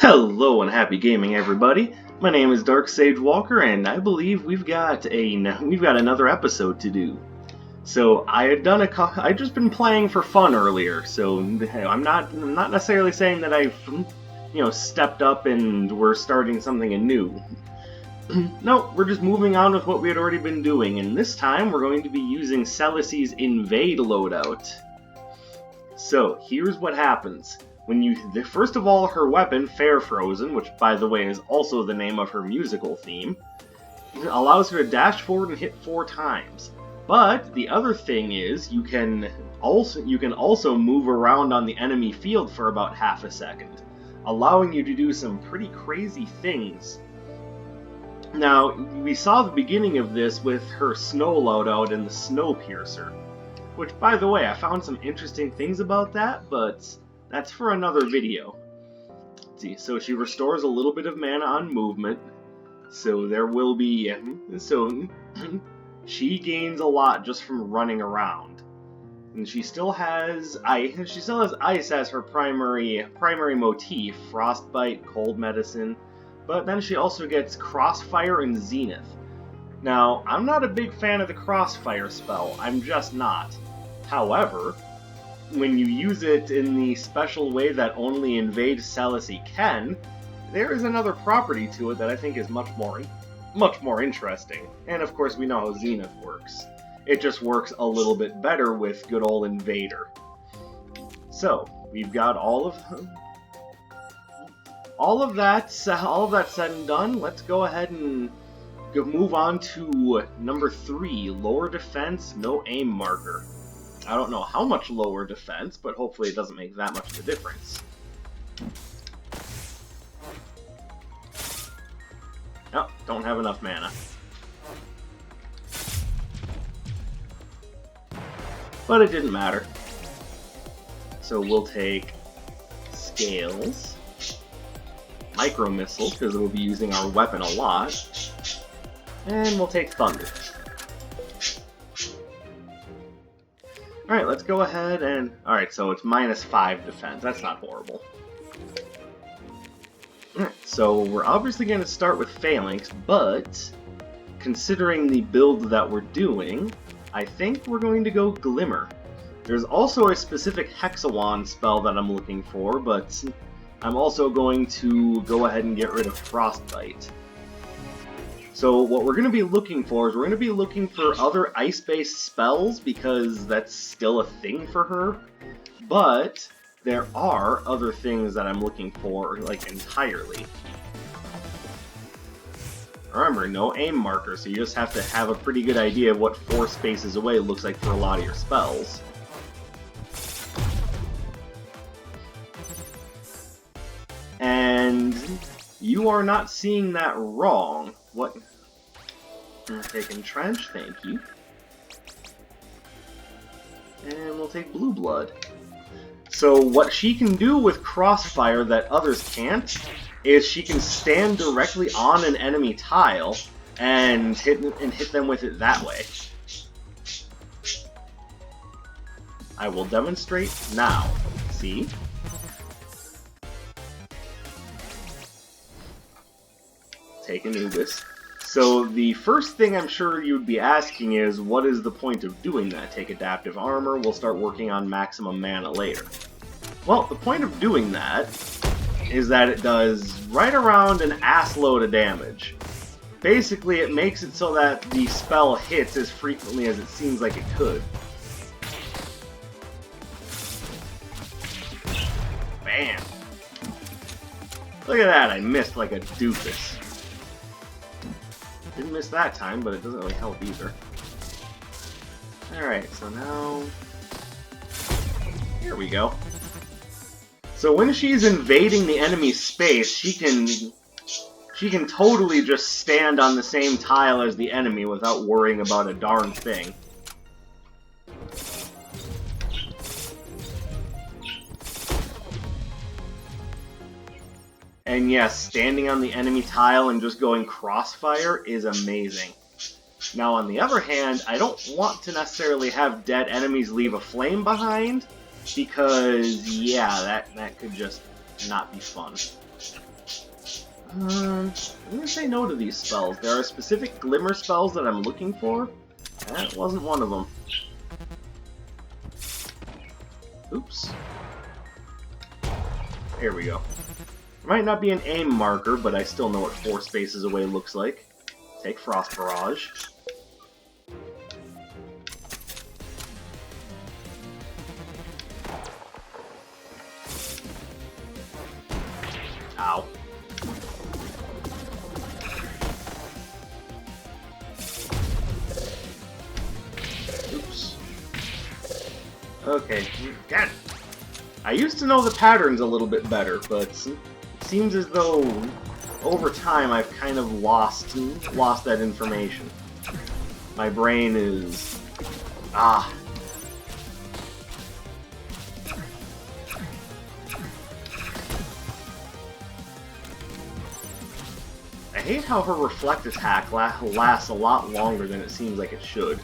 Hello and happy gaming, everybody. My name is Dark Sage Walker, and I believe we've got another episode to do. So I've just been playing for fun earlier. So I'm not necessarily saying that I've stepped up and we're starting something anew. No, we're just moving on with what we had already been doing, and this time we're going to be using Celes's Invade loadout. So here's what happens. First of all, her weapon, Fair Frozen, which by the way is also the name of her musical theme, allows her to dash forward and hit 4 times. But the other thing is, you can also move around on the enemy field for about half a second, allowing you to do some pretty crazy things. Now, we saw the beginning of this with her Snow loadout and the Snowpiercer, which, by the way, I found some interesting things about that, but that's for another video. Let's see, so she restores a little bit of mana on movement, so there will be, she gains a lot just from running around. And she still has ice as her primary motif, Frostbite, Cold Medicine, but then she also gets Crossfire and Zenith. Now, I'm not a big fan of the Crossfire spell, I'm just not. However, when you use it in the special way that only Invade Celesi can, there is another property to it that I think is much more interesting. And of course we know how Zenith works. It just works a little bit better with good old Invader. So, we've got all of that said and done. Let's go ahead and move on to number 3, lower defense, no aim marker. I don't know how much lower defense, but hopefully it doesn't make that much of a difference. Oh, don't have enough mana. But it didn't matter. So we'll take Scales, Micro Missile, because we'll be using our weapon a lot, and we'll take Thunder. Alright, let's go ahead and... Alright, so it's -5 defense. That's not horrible. Alright, so we're obviously going to start with Phalanx, but considering the build that we're doing, I think we're going to go Glimmer. There's also a specific Hexawand spell that I'm looking for, but I'm also going to go ahead and get rid of Frostbite. So what we're going to be looking for is we're going to be looking for other ice-based spells, because that's still a thing for her. But there are other things that I'm looking for, like, entirely. Remember, no aim marker, so you just have to have a pretty good idea of what 4 spaces away looks like for a lot of your spells. And you are not seeing that wrong. What? Take Entrench, thank you. And we'll take Blue Blood. So what she can do with Crossfire that others can't is she can stand directly on an enemy tile and hit them with it that way. I will demonstrate now. See? Take Anubis. So the first thing I'm sure you'd be asking is, what is the point of doing that? Take Adaptive Armor, we'll start working on maximum mana later. Well, the point of doing that is that it does right around an assload of damage. Basically, it makes it so that the spell hits as frequently as it seems like it could. Bam! Look at that, I missed like a doofus. Didn't miss that time, but it doesn't really help either. Alright, so now... Here we go. So when she's invading the enemy's space, she can totally just stand on the same tile as the enemy without worrying about a darn thing. And yes, standing on the enemy tile and just going Crossfire is amazing. Now on the other hand, I don't want to necessarily have dead enemies leave a flame behind, because yeah, that could just not be fun. I'm gonna say no to these spells. There are specific glimmer spells that I'm looking for. That wasn't one of them. Oops. There we go. It might not be an aim marker, but I still know what 4 spaces away looks like. Take Frost Barrage. Ow. Oops. Okay. God. I used to know the patterns a little bit better, but it seems as though over time I've kind of lost that information. My brain is... Ah. I hate how her Reflect attack lasts a lot longer than it seems like it should.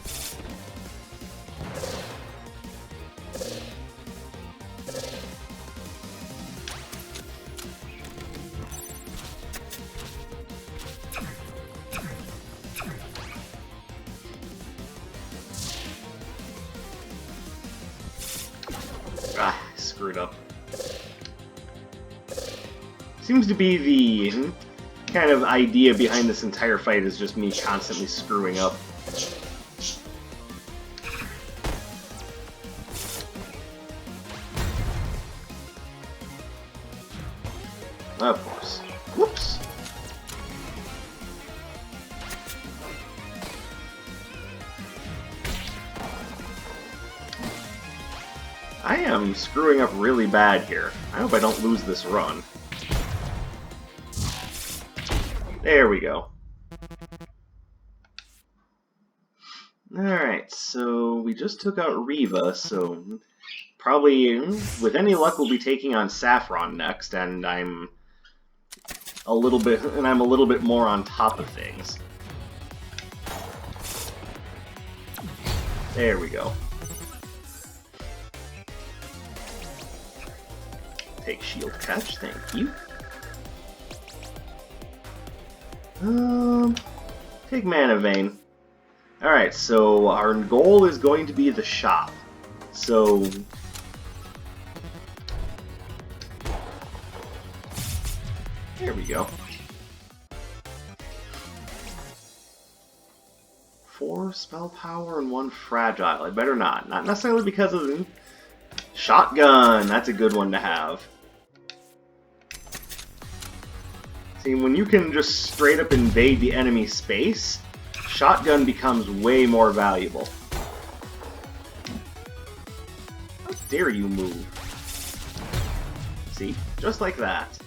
Ah, I screwed up. Seems to be the kind of idea behind this entire fight is just me constantly screwing up. Of course. Whoops. I am screwing up really bad here. I hope I don't lose this run. There we go. Alright, so we just took out Riva, so probably, with any luck, we'll be taking on Saffron next, and I'm a little bit more on top of things. There we go. Take Shield Catch, thank you. Take Mana Vein. Alright, so our goal is going to be the shop. So... there we go. 4 spell power and 1 fragile. I better not. Not necessarily because of the shotgun. That's a good one to have. See, when you can just straight up invade the enemy space, shotgun becomes way more valuable. How dare you move? See? Just like that.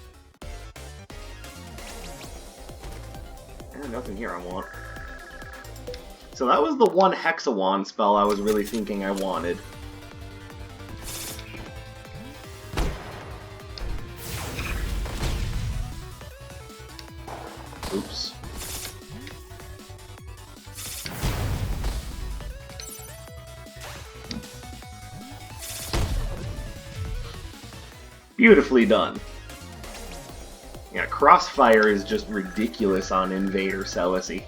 And nothing here I want. So that was the one Hexawand spell I was really thinking I wanted. Oops. Beautifully done. Yeah, Crossfire is just ridiculous on Invader Celicy.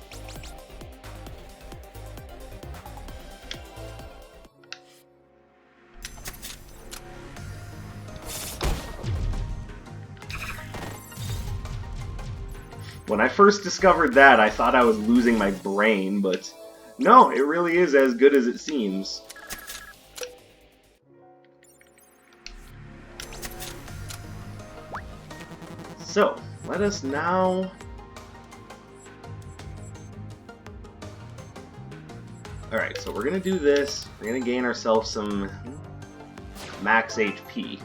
When I first discovered that, I thought I was losing my brain, but no, it really is as good as it seems. So, let us now... Alright, so we're gonna do this. We're gonna gain ourselves some max HP.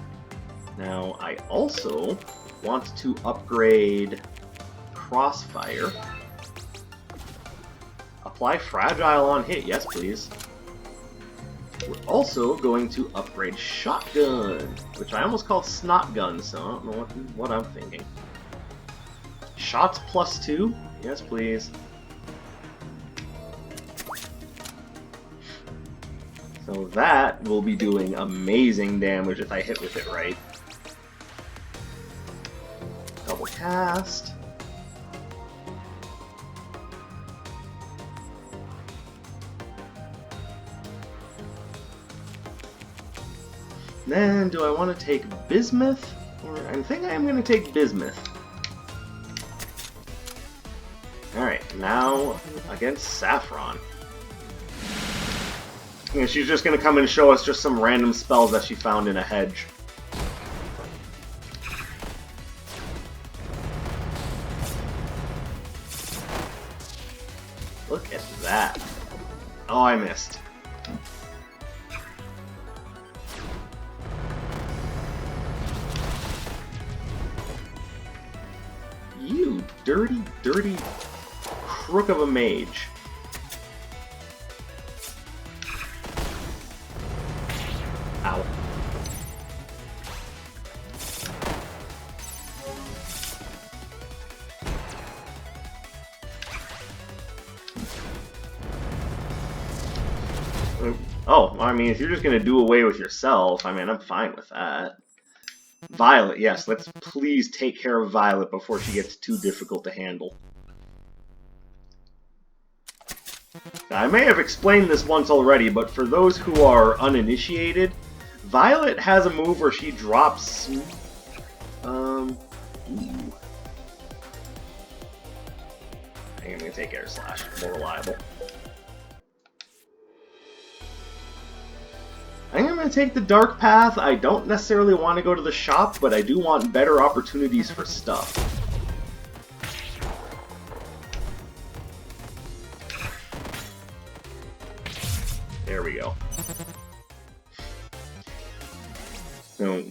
Now, I also want to upgrade Crossfire. Apply Fragile on hit, yes please. We're also going to upgrade Shotgun, which I almost called Snot Gun, so I don't know what I'm thinking. Shots +2, yes please. So that will be doing amazing damage if I hit with it right. Double cast. Then, do I want to take Bismuth? I think I am going to take Bismuth. Alright, now against Saffron. And she's just going to come and show us just some random spells that she found in a hedge. Look at that. Oh, I missed. You dirty, dirty crook of a mage. Ow. Oh, I mean, if you're just gonna do away with yourself, I mean, I'm fine with that. Violet, yes, let's please take care of Violet before she gets too difficult to handle. I may have explained this once already, but for those who are uninitiated, Violet has a move where she drops... ooh. I think I'm gonna take Air Slash, more reliable. I think I'm going to take the dark path. I don't necessarily want to go to the shop, but I do want better opportunities for stuff. There we go. So,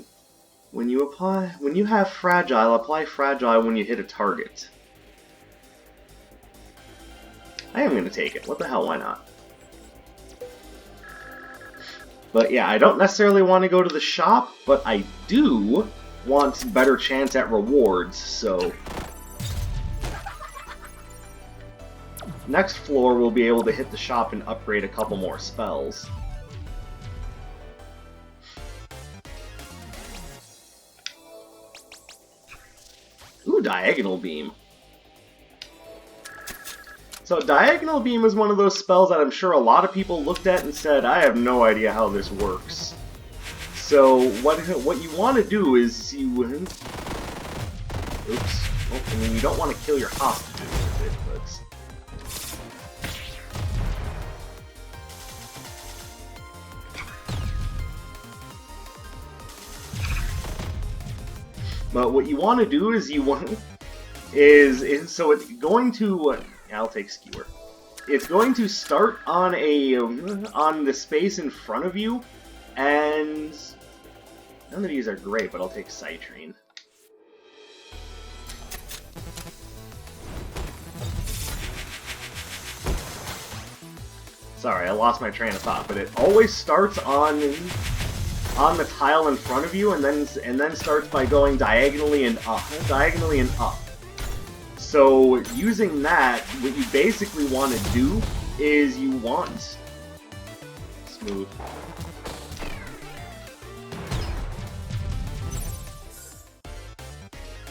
when you have Fragile, apply Fragile when you hit a target. I am going to take it. What the hell, why not? But yeah, I don't necessarily want to go to the shop, but I do want better chance at rewards, so... Next floor, we'll be able to hit the shop and upgrade a couple more spells. Ooh, Diagonal Beam. So Diagonal Beam is one of those spells that I'm sure a lot of people looked at and said, I have no idea how this works. So what you want to do is you... Oops. Well, I mean, you don't want to kill your hostages with it, but what you want to do is you want... So it's going to... I'll take Skewer. It's going to start on on the space in front of you, and none of these are great, but I'll take Citrine. Sorry, I lost my train of thought, but it always starts on the tile in front of you, and then starts by going diagonally and up. So, using that, what you basically want to do is you want... Smooth.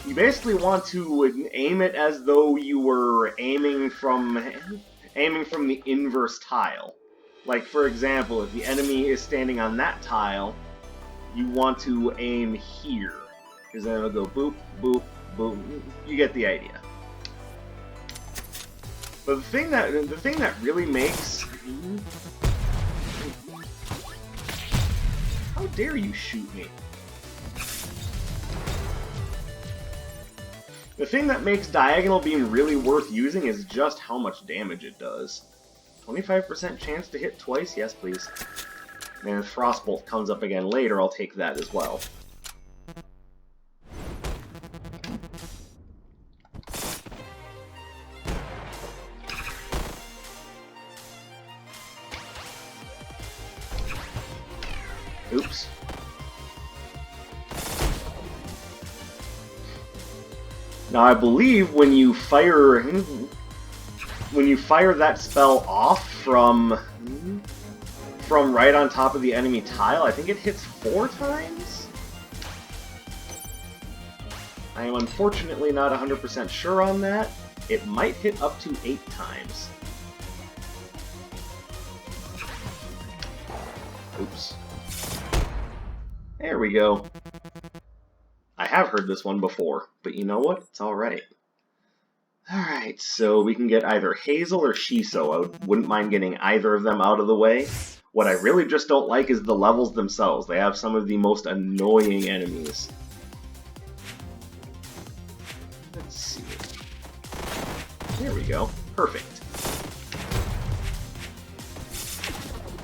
You basically want to aim it as though you were aiming from the inverse tile. Like, for example, if the enemy is standing on that tile, you want to aim here. Because then it'll go boop, boop, boop. You get the idea. But the thing that really makes... How dare you shoot me? The thing that makes Diagonal Beam really worth using is just how much damage it does. 25% chance to hit twice? Yes, please. And if Frostbolt comes up again later, I'll take that as well. Oops. Now I believe when you fire that spell off from right on top of the enemy tile, I think it hits 4 times? I am unfortunately not 100% sure on that. It might hit up to 8 times. Oops. There we go. I have heard this one before, but you know what? It's alright. Alright, so we can get either Hazel or Shiso. I wouldn't mind getting either of them out of the way. What I really just don't like is the levels themselves. They have some of the most annoying enemies. Let's see. There we go. Perfect.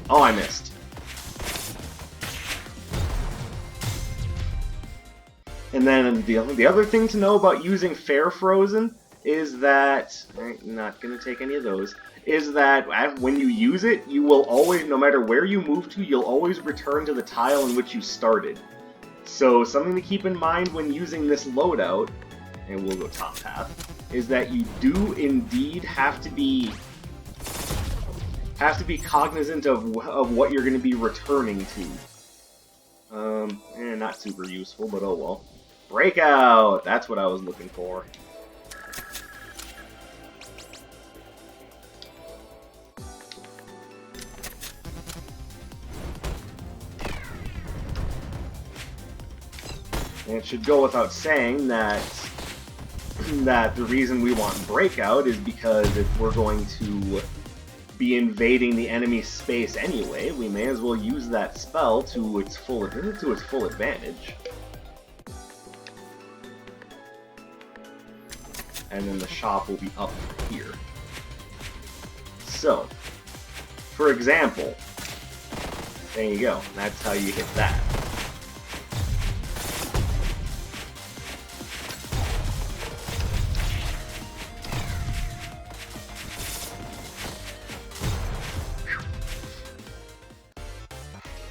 Oh, I missed. And then the other thing to know about using Fair Frozen is that, I'm not going to take any of those, is that when you use it, you will always, no matter where you move to, you'll always return to the tile in which you started. So something to keep in mind when using this loadout, and we'll go top path, is that you do indeed have to be cognizant of what you're going to be returning to. Not super useful, but oh well. Breakout! That's what I was looking for. And it should go without saying that the reason we want Breakout is because if we're going to be invading the enemy's space anyway, we may as well use that spell to its full advantage. And then the shop will be up here. So, for example, there you go. That's how you hit that.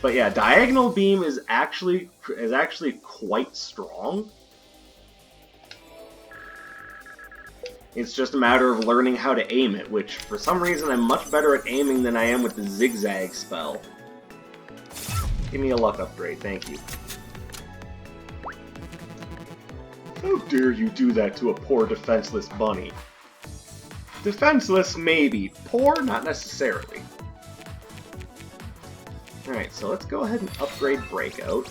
But yeah, Diagonal Beam is actually quite strong. It's just a matter of learning how to aim it, which for some reason I'm much better at aiming than I am with the zigzag spell. Give me a luck upgrade, thank you. How dare you do that to a poor defenseless bunny? Defenseless, maybe. Poor, not necessarily. Alright, so let's go ahead and upgrade Breakout.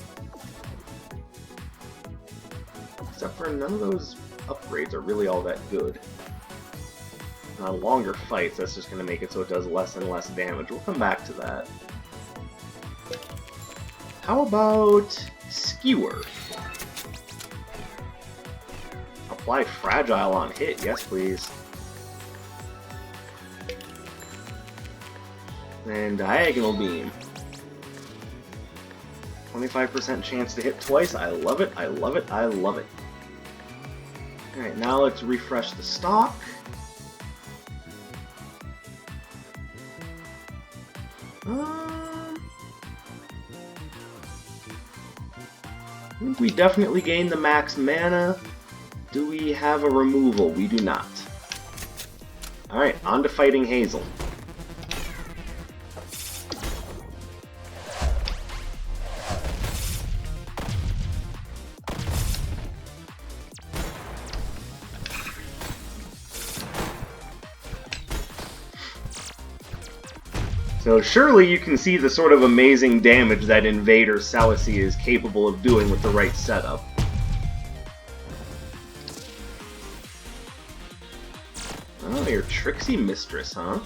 Except for none of those upgrades are really all that good. On longer fights, that's just going to make it so it does less and less damage. We'll come back to that. How about Skewer? Apply Fragile on hit, yes please. And Diagonal Beam. 25% chance to hit twice. I love it, I love it, I love it. Alright, now let's refresh the stock. I think we definitely gained the max mana. Do we have a removal? We do not. Alright, on to fighting Hazel. So surely you can see the sort of amazing damage that Invader Salicy is capable of doing with the right setup. Oh, you're Tricksy Mistress, huh?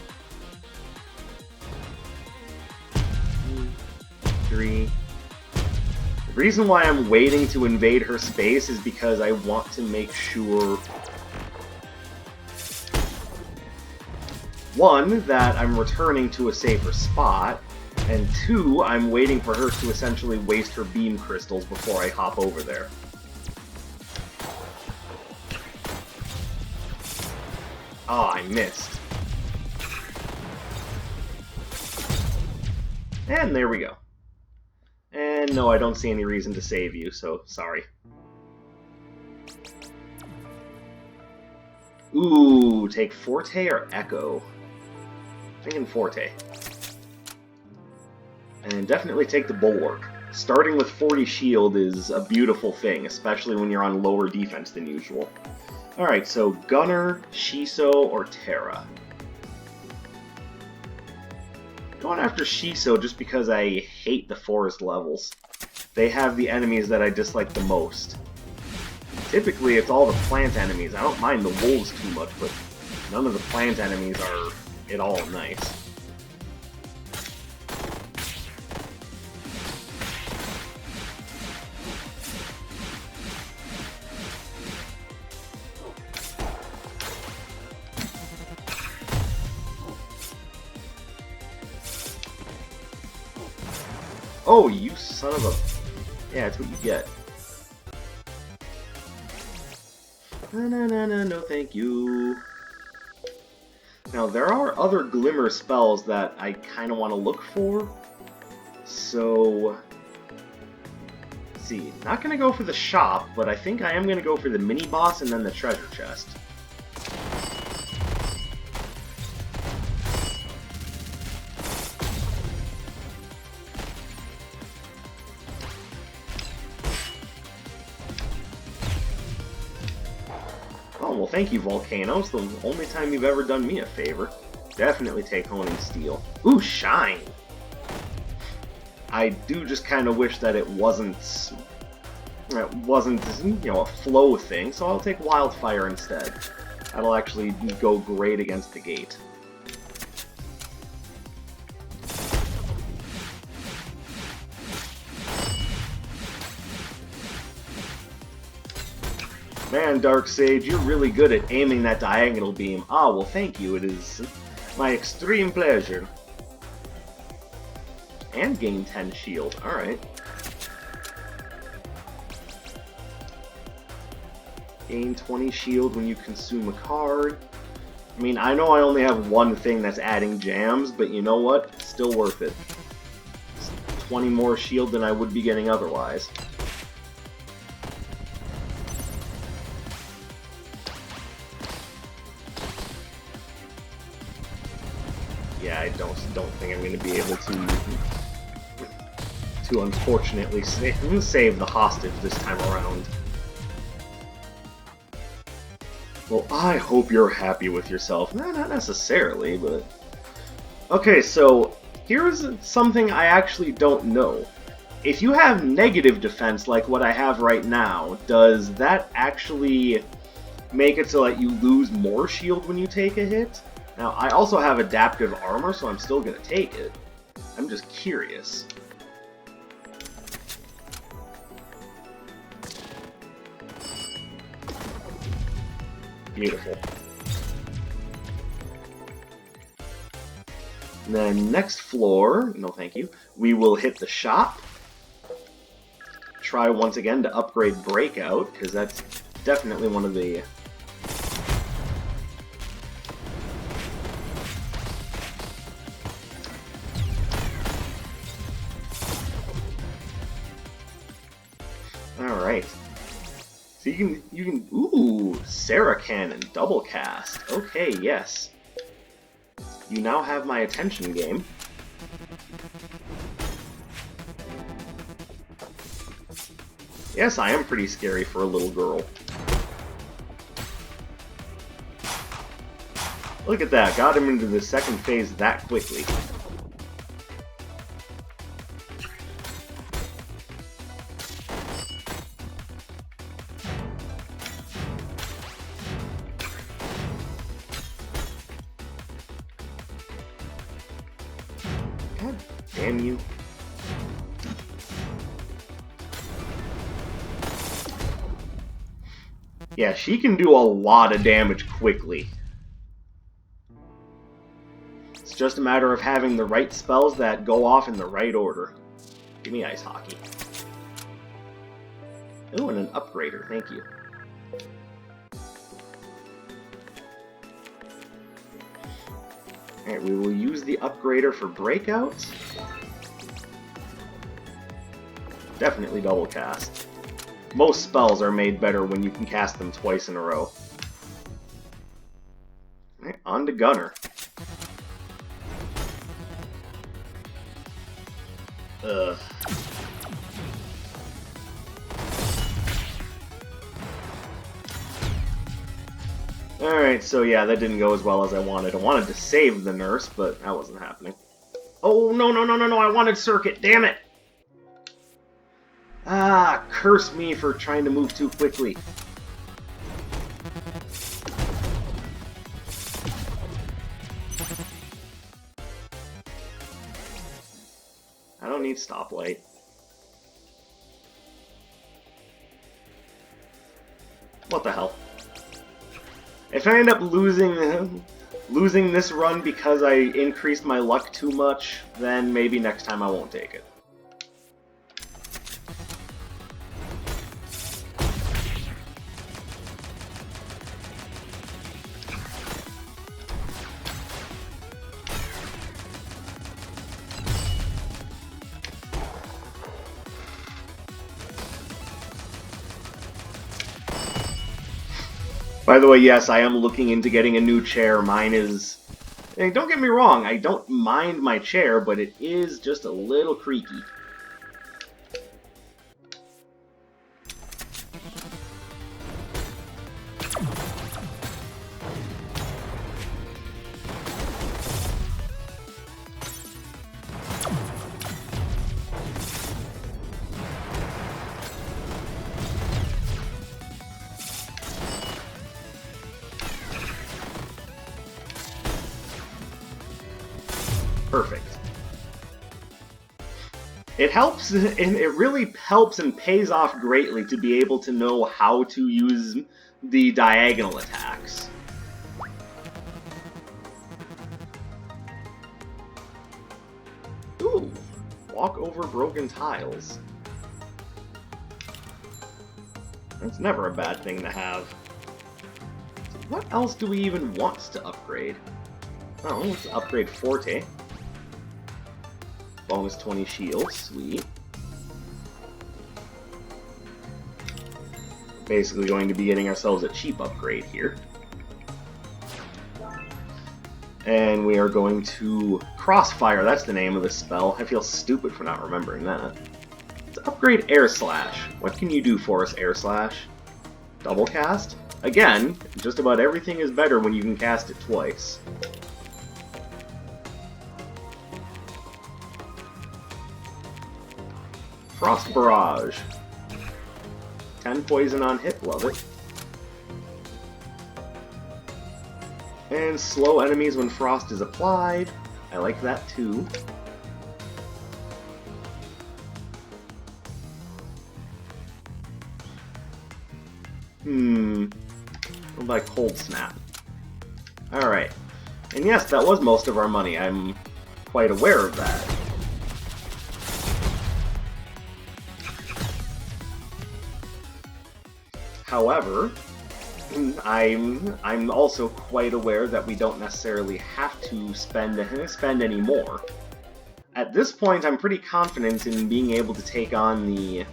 2, 3. The reason why I'm waiting to invade her space is because I want to make sure... One, that I'm returning to a safer spot, and two, I'm waiting for her to essentially waste her beam crystals before I hop over there. Oh, I missed. And there we go. And no, I don't see any reason to save you, so sorry. Ooh, take Forte or Echo? Thinking Forte. And definitely take the Bulwark. Starting with 40 shield is a beautiful thing, especially when you're on lower defense than usual. Alright, so Gunner, Shiso, or Terra? Going after Shiso just because I hate the forest levels. they have the enemies that I dislike the most. Typically, it's all the plant enemies. I don't mind the wolves too much, but none of the plant enemies are at all nice. Oh, you son of a... Yeah, that's what you get. No, thank you. Now, there are other glimmer spells that I kind of want to look for. So... Let's see. Not going to go for the shop, but I think I am going to go for the mini-boss and then the treasure chest. Well, thank you, Volcano. It's the only time you've ever done me a favor. Definitely take Honing Steel. Ooh, Shine! I do just kind of wish that it wasn't, you know, a flow thing, so I'll take Wildfire instead. That'll actually go great against the gate. Man, Dark Sage, you're really good at aiming that diagonal beam. Ah, well, thank you. It is my extreme pleasure. And gain 10 shield. Alright. Gain 20 shield when you consume a card. I mean, I know I only have one thing that's adding jams, but you know what? Still worth it. It's 20 more shield than I would be getting otherwise. Yeah, I don't think I'm going to be able to unfortunately save the hostage this time around. Well, I hope you're happy with yourself. No, not necessarily, but... Okay, so here's something I actually don't know. If you have negative defense like what I have right now, does that actually make it so that you lose more shield when you take a hit? Now, I also have adaptive armor, so I'm still going to take it. I'm just curious. Beautiful. And then next floor, no thank you, we will hit the shop. Try once again to upgrade Breakout, because that's definitely one of the... Alright. So you can, ooh, Sarah Cannon, double cast. Okay, yes. You now have my attention game. Yes, I am pretty scary for a little girl. Look at that, got him into the second phase that quickly. God damn you. Yeah, she can do a lot of damage quickly. It's just a matter of having the right spells that go off in the right order. Give me Ice Hockey. Oh, and an upgrader, thank you. Alright, we will use the upgrader for Breakout. Definitely double cast. Most spells are made better when you can cast them twice in a row. Alright, on to Gunner. Ugh. Alright, so yeah, that didn't go as well as I wanted. I wanted to save the nurse, but that wasn't happening. Oh, no, I wanted Circuit, damn it! Ah, curse me for trying to move too quickly. I don't need stoplight. What the hell? If I end up losing this run because I increased my luck too much, then maybe next time I won't take it. By the way, yes, I am looking into getting a new chair. Mine is... Don't get me wrong, I don't mind my chair, but it is just a little creaky. Perfect. It helps, and it really helps and pays off greatly to be able to know how to use the diagonal attacks. Ooh, walk over broken tiles. That's never a bad thing to have. What else do we even want to upgrade? Oh, let's upgrade Forte. Bonus 20 shield, sweet. Basically going to be getting ourselves a cheap upgrade here. And we are going to Crossfire, that's the name of the spell. I feel stupid for not remembering that. Let's upgrade Air Slash. What can you do for us, Air Slash? Double cast? Again, just about everything is better when you can cast it twice. Frost Barrage. 10 poison on hit, love it. And slow enemies when frost is applied. I like that too. What about Cold Snap? Alright. And yes, that was most of our money. I'm quite aware of that. However, I'm also quite aware that we don't necessarily have to spend any more. At this point, I'm pretty confident in being able to take on the...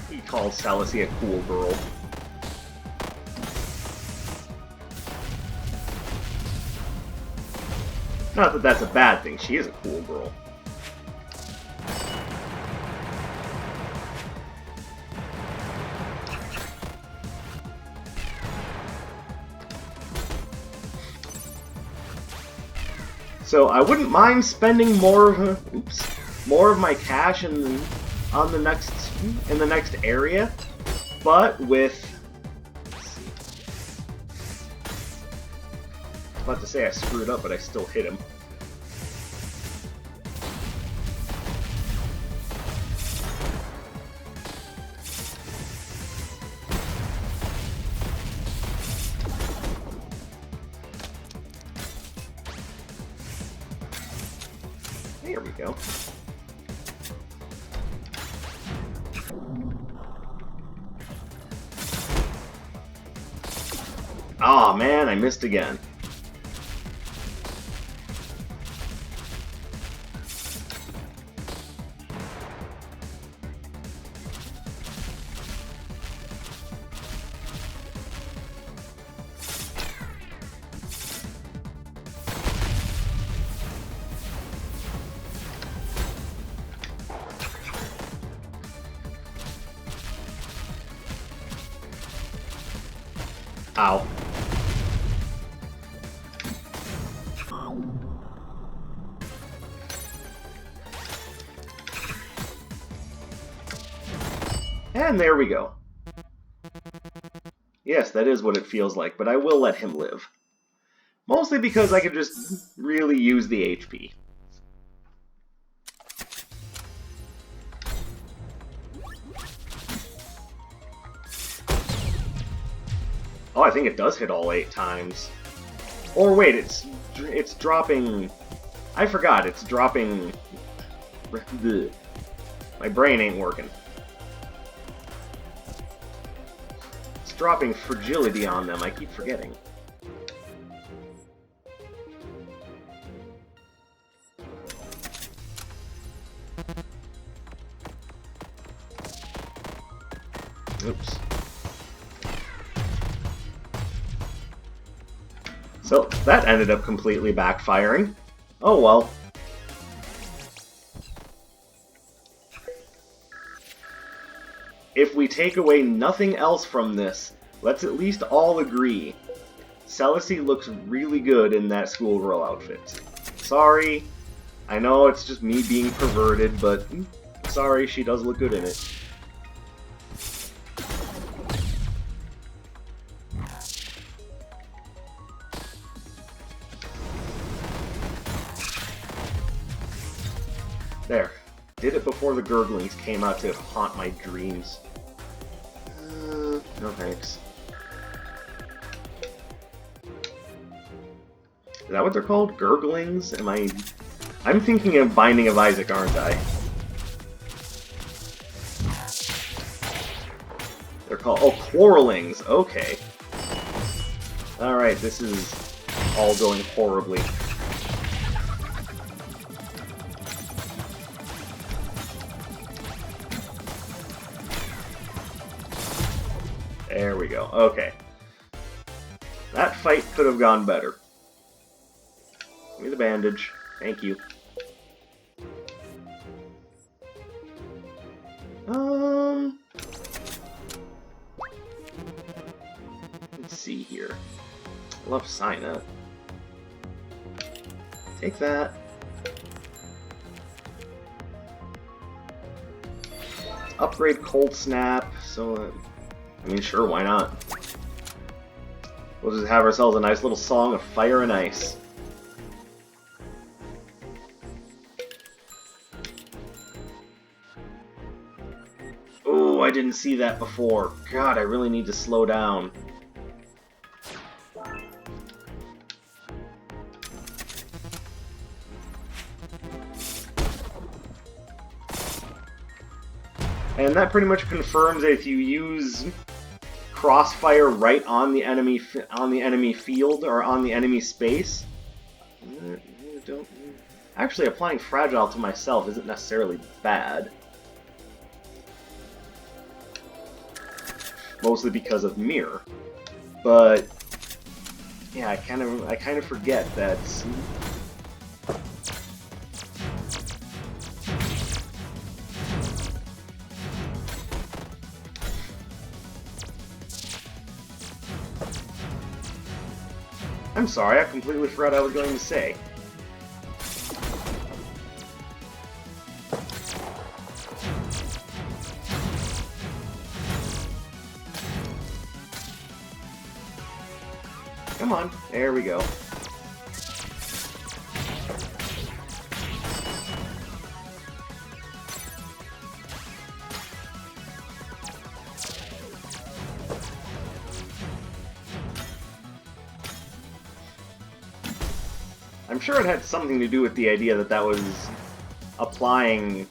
he calls Celicy a cool girl. Not that that's a bad thing, she is a cool girl. So I wouldn't mind spending more of my cash in the next area, but with... Let's see. I was about to say I screwed up, but I still hit him. There we go. Aw, oh, man, I missed again. Ow. And there we go. Yes, that is what it feels like, but I will let him live. Mostly because I could just really use the HP. Oh, I think it does hit all 8 times. Or wait, it's dropping... I forgot, it's dropping... My brain ain't working. It's dropping fragility on them, I keep forgetting. Oops. So, that ended up completely backfiring. Oh well. If we take away nothing else from this, let's at least all agree. Celesty looks really good in that schoolgirl outfit. Sorry, I know it's just me being perverted, but sorry, she does look good in it. There. Did it before the gurglings came out to haunt my dreams. No thanks. Is that what they're called? Gurglings? I'm thinking of Binding of Isaac, aren't I? They're called... Oh, quarrelings! Okay. Alright, this is all going horribly. There we go. Okay. That fight could have gone better. Give me the bandage. Thank you. Let's see here. I love Signet. Take that. Upgrade Cold Snap, so... I mean, sure, why not? We'll just have ourselves a nice little song of fire and ice. Oh, I didn't see that before. God, I really need to slow down. And that pretty much confirms that if you use crossfire right on the enemy field or on the enemy space. Actually, applying fragile to myself isn't necessarily bad. Mostly because of mirror, but yeah, I kind of forget that. I'm sorry, I completely forgot what I was going to say. Come on, there we go. I'm sure it had something to do with the idea that that was applying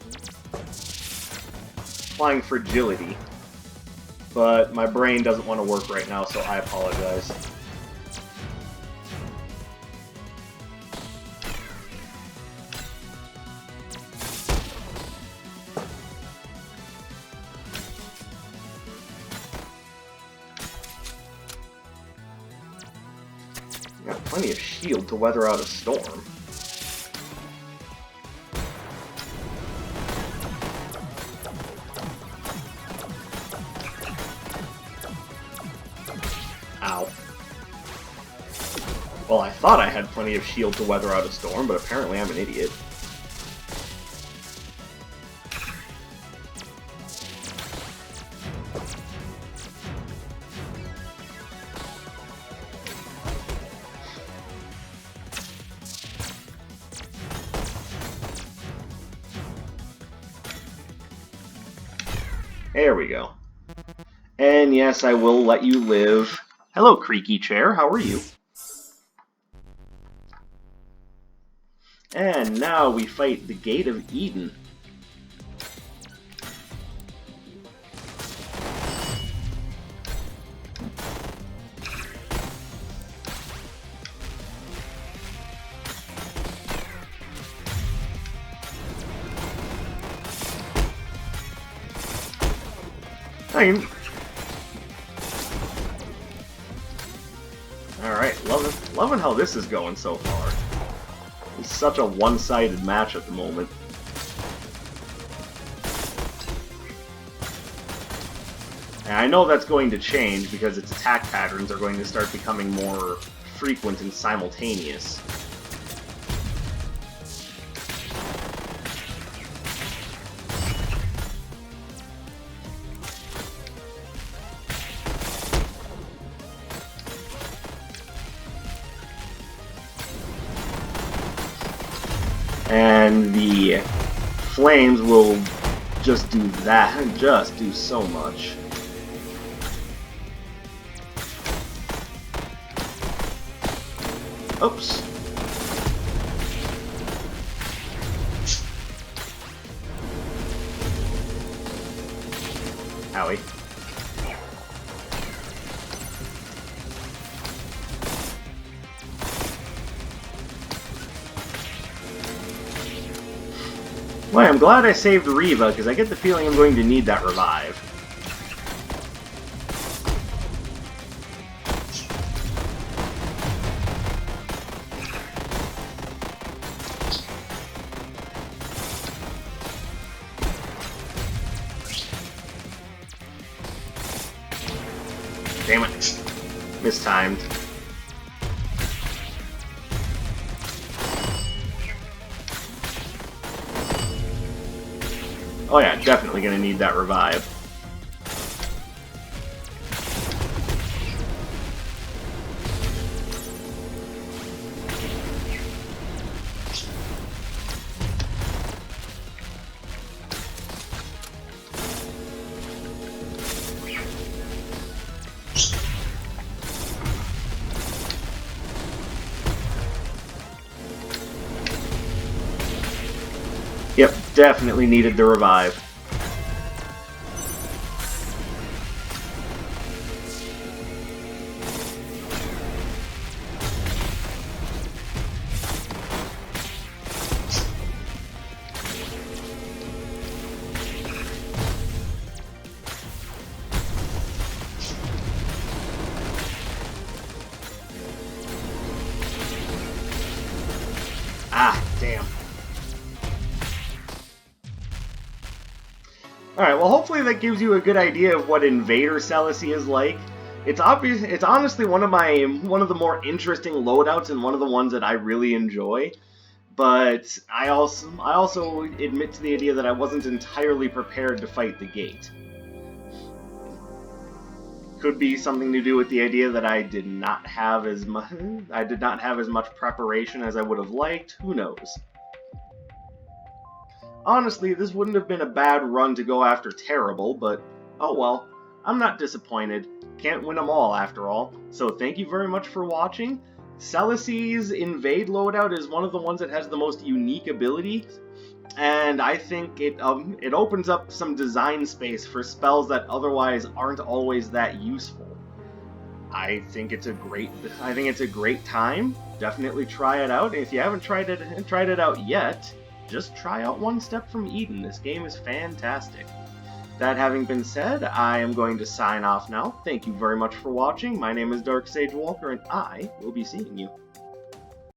fragility, but my brain doesn't want to work right now, so I apologize. Got plenty of shield to weather out a storm. Ow. Well, I thought I had plenty of shield to weather out a storm, but apparently I'm an idiot. There we go. And yes, I will let you live. Hello, creaky chair. How are you? And now we fight the Gate of Eden. Alright, loving how this is going so far. It's such a one-sided match at the moment. And I know that's going to change because its attack patterns are going to start becoming more frequent and simultaneous. And the flames will just do that, just do so much. Oops. Owie. Well, I'm glad I saved Riva, because I get the feeling I'm going to need that revive. Damn it. Mistimed. Oh yeah, definitely gonna need that revive. Yep, definitely needed the revive. Ah, damn. Alright, well hopefully that gives you a good idea of what Invader Celici is like. It's honestly one of the more interesting loadouts and one of the ones that I really enjoy. But I also admit to the idea that I wasn't entirely prepared to fight the gate. Could be something to do with the idea that I did not have as much preparation as I would have liked. Who knows? Honestly, this wouldn't have been a bad run to go after Terrible, but oh well. I'm not disappointed. Can't win them all, after all. So thank you very much for watching. Celici's Invade loadout is one of the ones that has the most unique ability, and I think it opens up some design space for spells that otherwise aren't always that useful. I think it's a great time. Definitely try it out. And if you haven't tried it out yet, just try out One Step from Eden. This game is fantastic. That having been said, I am going to sign off now. Thank you very much for watching. My name is Dark Sage Walker, and I will be seeing you